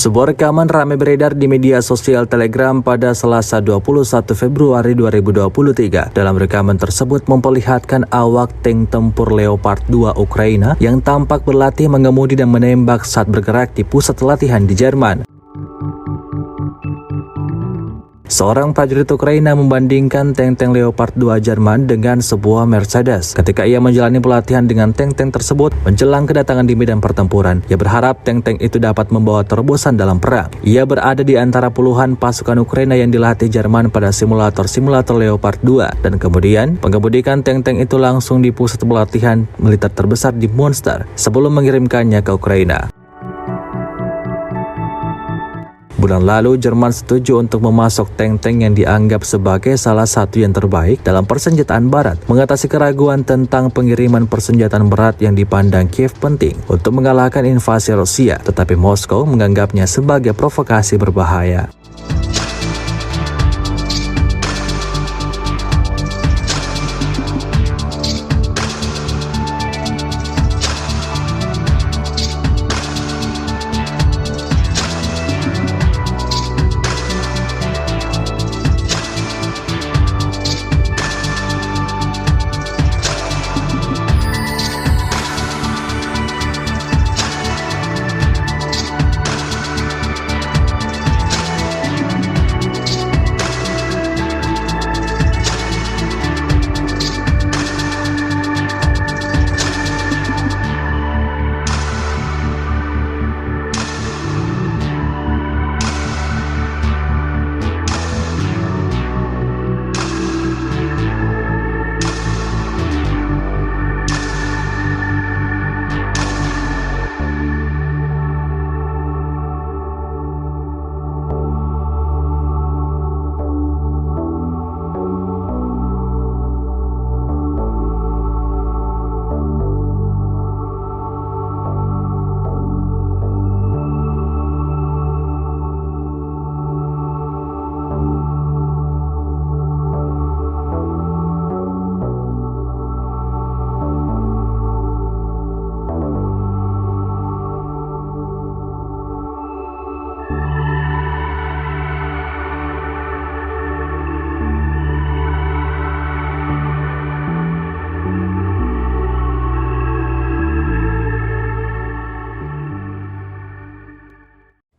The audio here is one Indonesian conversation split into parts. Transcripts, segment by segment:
Sebuah rekaman ramai beredar di media sosial Telegram pada Selasa 21 Februari 2023. Dalam rekaman tersebut memperlihatkan awak tank tempur Leopard 2 Ukraina yang tampak berlatih mengemudi dan menembak saat bergerak di pusat latihan di Jerman. Seorang prajurit Ukraina membandingkan tank-tank Leopard 2 Jerman dengan sebuah Mercedes ketika ia menjalani pelatihan dengan tank-tank tersebut menjelang kedatangan di medan pertempuran. Ia berharap tank-tank itu dapat membawa terobosan dalam perang. Ia berada di antara puluhan pasukan Ukraina yang dilatih Jerman pada simulator Leopard 2 dan kemudian mengemudikan tank-tank itu langsung di pusat pelatihan militer terbesar di Münster sebelum mengirimkannya ke Ukraina. Bulan lalu, Jerman setuju untuk memasok tank-tank yang dianggap sebagai salah satu yang terbaik dalam persenjataan barat, mengatasi keraguan tentang pengiriman persenjataan berat yang dipandang Kiev penting untuk mengalahkan invasi Rusia, tetapi Moskow menganggapnya sebagai provokasi berbahaya.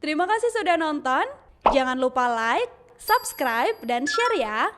Terima kasih sudah nonton. Jangan lupa like, subscribe, dan share ya.